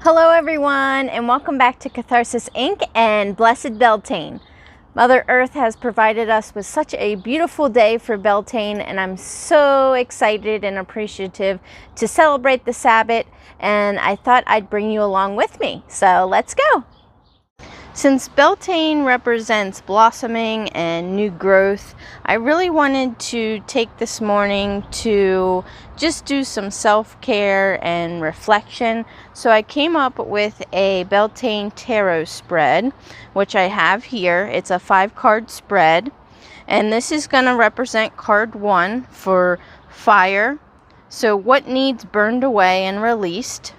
Hello everyone, and welcome back to Catharsis Inc. and Blessed Beltane. Mother Earth has provided us with such a beautiful day for Beltane, and I'm so excited and appreciative to celebrate the Sabbat, and I thought I'd bring you along with me. So let's go! Since Beltane represents blossoming and new growth, I really wanted to take this morning to just do some self-care and reflection. So I came up with a Beltane tarot spread, which I have here. It's a 5-card spread, and this is going to represent card 1 for fire. So what needs burned away and released.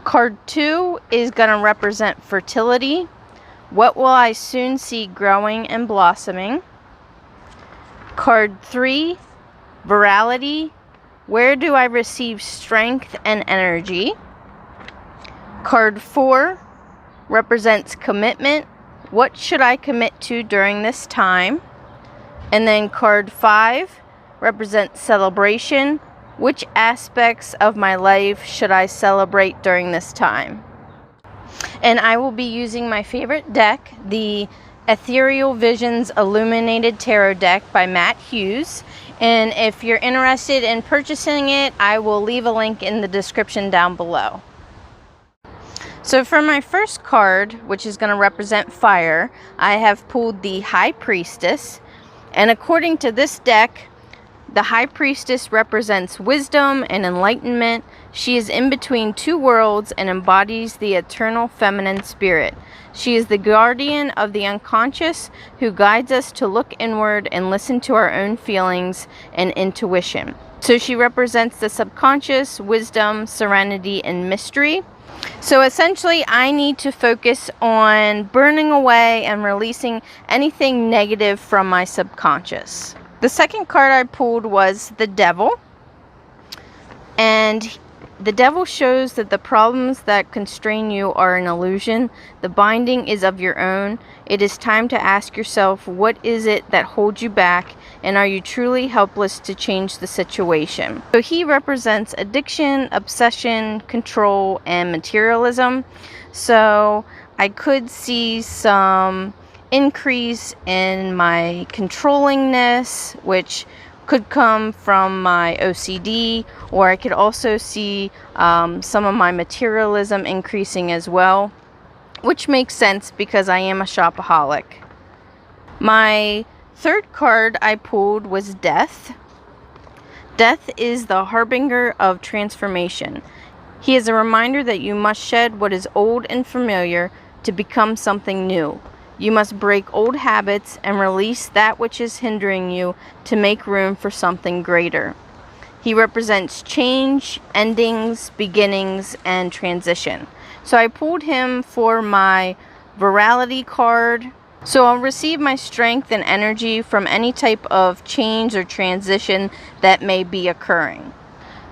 Card 2 is going to represent fertility. What will I soon see growing and blossoming? Card 3, virality. Where do I receive strength and energy? Card 4 represents commitment. What should I commit to during this time? And then card 5 represents celebration. Which aspects of my life should I celebrate during this time? And I will be using my favorite deck, the Ethereal Visions Illuminated Tarot deck by Matt Hughes. And if you're interested in purchasing it, I will leave a link in the description down below. So for my first card, which is going to represent fire, I have pulled the High Priestess. And according to this deck, the High Priestess represents wisdom and enlightenment. She is in between two worlds and embodies the eternal feminine spirit. She is the guardian of the unconscious who guides us to look inward and listen to our own feelings and intuition. So she represents the subconscious, wisdom, serenity, and mystery. So essentially, I need to focus on burning away and releasing anything negative from my subconscious. The second card I pulled was the Devil, and the Devil shows that the problems that constrain you are an illusion. The binding is of your own. It is time to ask yourself, what is it that holds you back, and are you truly helpless to change the situation? So he represents addiction, obsession, control, and materialism. So I could see some increase in my controllingness, which could come from my OCD, or I could also see some of my materialism increasing as well, which makes sense because I am a shopaholic. My third card I pulled was Death. Death is the harbinger of transformation. He is a reminder that you must shed what is old and familiar to become something new. You must break old habits and release that which is hindering you to make room for something greater. He represents change, endings, beginnings, and transition. So I pulled him for my virality card. So I'll receive my strength and energy from any type of change or transition that may be occurring.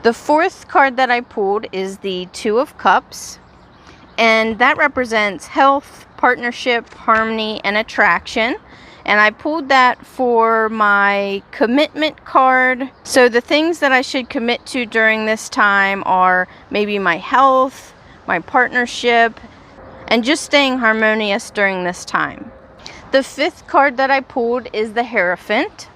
The fourth card that I pulled is the Two of Cups, and that represents health, partnership, harmony, and attraction. And I pulled that for my commitment card. So the things that I should commit to during this time are maybe my health, my partnership, and just staying harmonious during this time. The fifth card that I pulled is the Heraphant.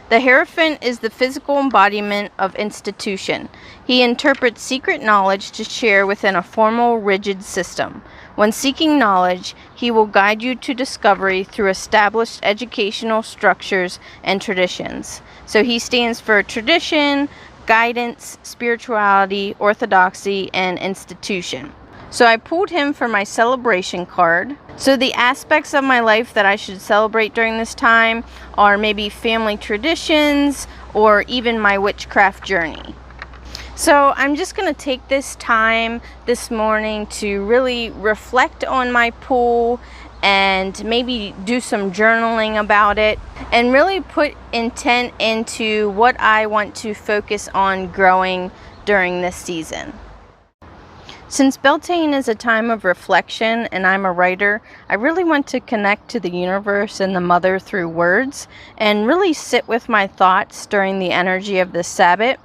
The Heraphant is the physical embodiment of institution. He interprets secret knowledge to share within a formal, rigid system. When seeking knowledge, he will guide you to discovery through established educational structures and traditions. So he stands for tradition, guidance, spirituality, orthodoxy, and institution. So I pulled him for my celebration card. So the aspects of my life that I should celebrate during this time are maybe family traditions or even my witchcraft journey. So I'm just going to take this time this morning to really reflect on my pull and maybe do some journaling about it and really put intent into what I want to focus on growing during this season. Since Beltane is a time of reflection and I'm a writer, I really want to connect to the universe and the mother through words and really sit with my thoughts during the energy of the Sabbat.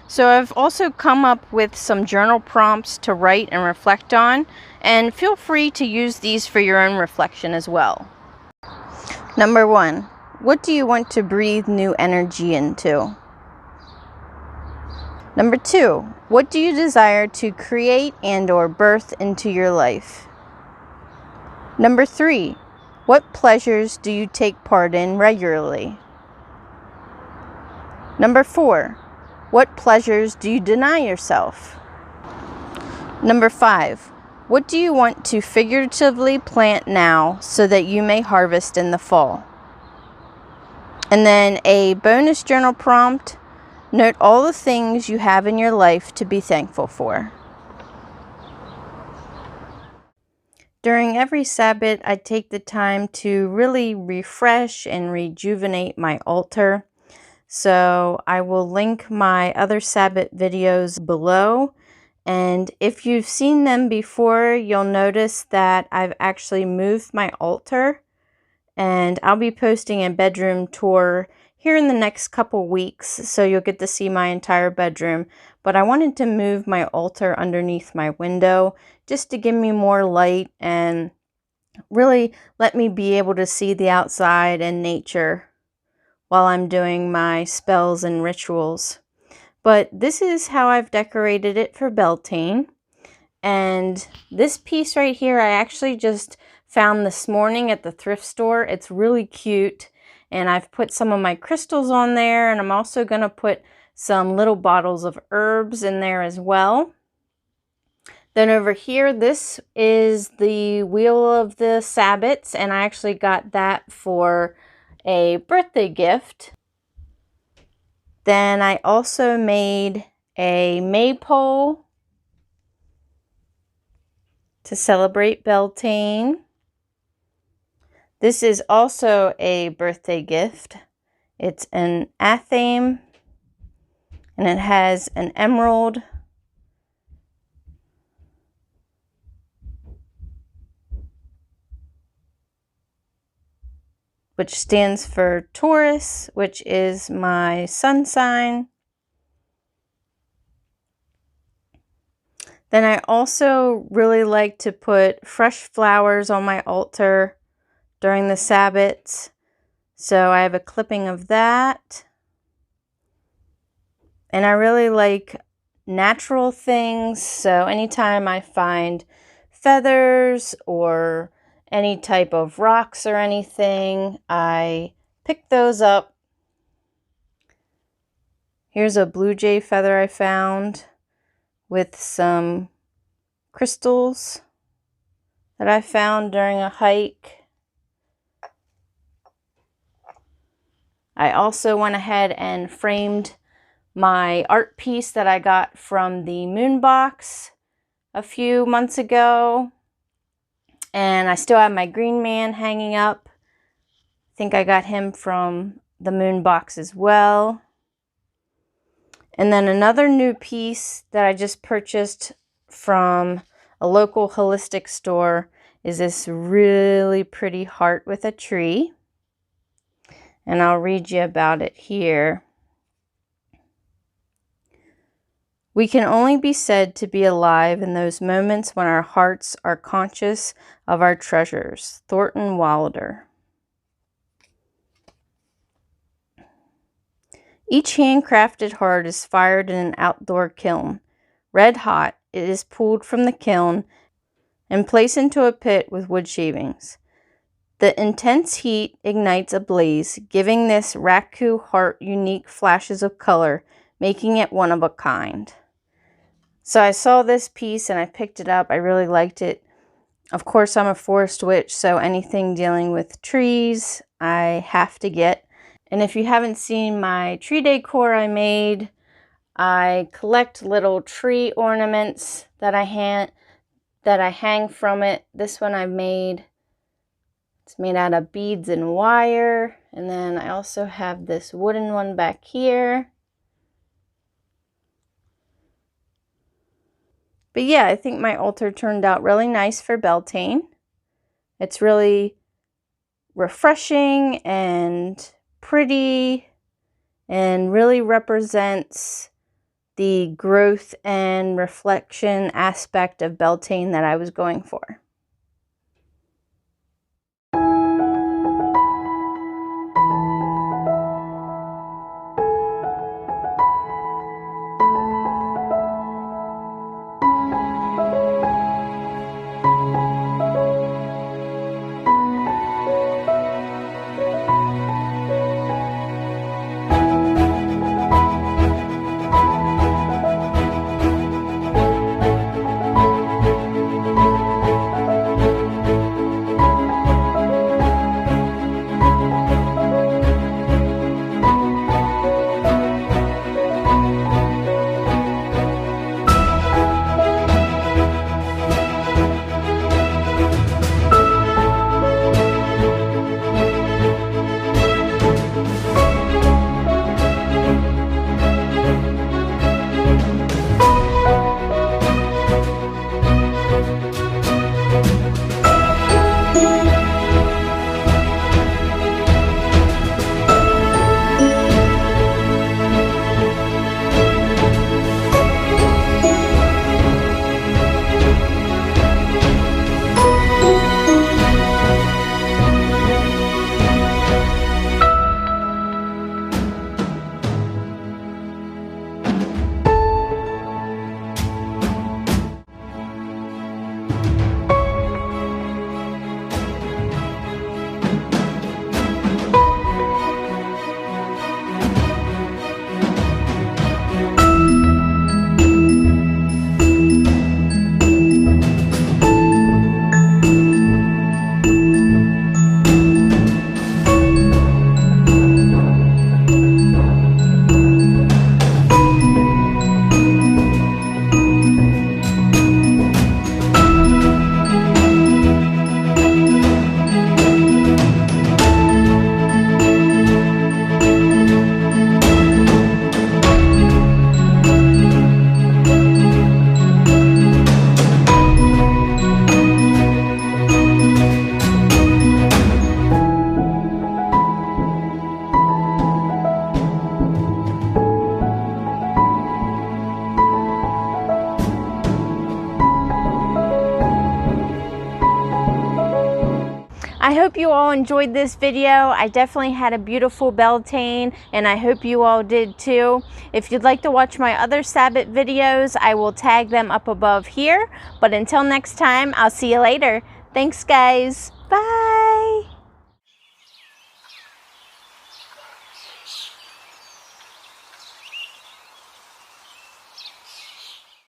So I've also come up with some journal prompts to write and reflect on, and feel free to use these for your own reflection as well. Number 1, what do you want to breathe new energy into? Number 2, what do you desire to create and or birth into your life? Number 3, what pleasures do you take part in regularly? Number 4, what pleasures do you deny yourself? Number 5, what do you want to figuratively plant now so that you may harvest in the fall? And then a bonus journal prompt, note all the things you have in your life to be thankful for. During every Sabbat, I take the time to really refresh and rejuvenate my altar. So I will link my other Sabbat videos below. And if you've seen them before, you'll notice that I've actually moved my altar. And I'll be posting a bedroom tour here in the next couple weeks, so you'll get to see my entire bedroom. But I wanted to move my altar underneath my window just to give me more light and really let me be able to see the outside and nature while I'm doing my spells and rituals. But this is how I've decorated it for Beltane. And this piece right here, I actually just found this morning at the thrift store. It's really cute. And I've put some of my crystals on there. And I'm also going to put some little bottles of herbs in there as well. Then over here, this is the Wheel of the Sabbats. And I actually got that for a birthday gift. Then I also made a maypole to celebrate Beltane. This is also a birthday gift. It's an athame, and it has an emerald, which stands for Taurus, which is my sun sign. Then I also really like to put fresh flowers on my altar during the Sabbats. So I have a clipping of that. And I really like natural things. So anytime I find feathers or any type of rocks or anything, I pick those up. Here's a blue jay feather I found with some crystals that I found during a hike. I also went ahead and framed my art piece that I got from the moon box a few months ago. And I still have my green man hanging up. I think I got him from the moon box as well. And then another new piece that I just purchased from a local holistic store is this really pretty heart with a tree. And I'll read you about it here. We can only be said to be alive in those moments when our hearts are conscious of our treasures. Thornton Wilder. Each handcrafted heart is fired in an outdoor kiln. Red hot, it is pulled from the kiln and placed into a pit with wood shavings. The intense heat ignites a blaze, giving this raku heart unique flashes of color, making it one of a kind. So I saw this piece and I picked it up. I really liked it. Of course, I'm a forest witch, so anything dealing with trees, I have to get. And if you haven't seen my tree decor I made, I collect little tree ornaments that I hang from it. This one I made. It's made out of beads and wire. And then I also have this wooden one back here. But yeah, I think my altar turned out really nice for Beltane. It's really refreshing and pretty and really represents the growth and reflection aspect of Beltane that I was going for. I hope you all enjoyed this video. I definitely had a beautiful Beltane, and I hope you all did too. If you'd like to watch my other Sabbat videos, I will tag them up above here. But until next time, I'll see you later. Thanks, guys. Bye.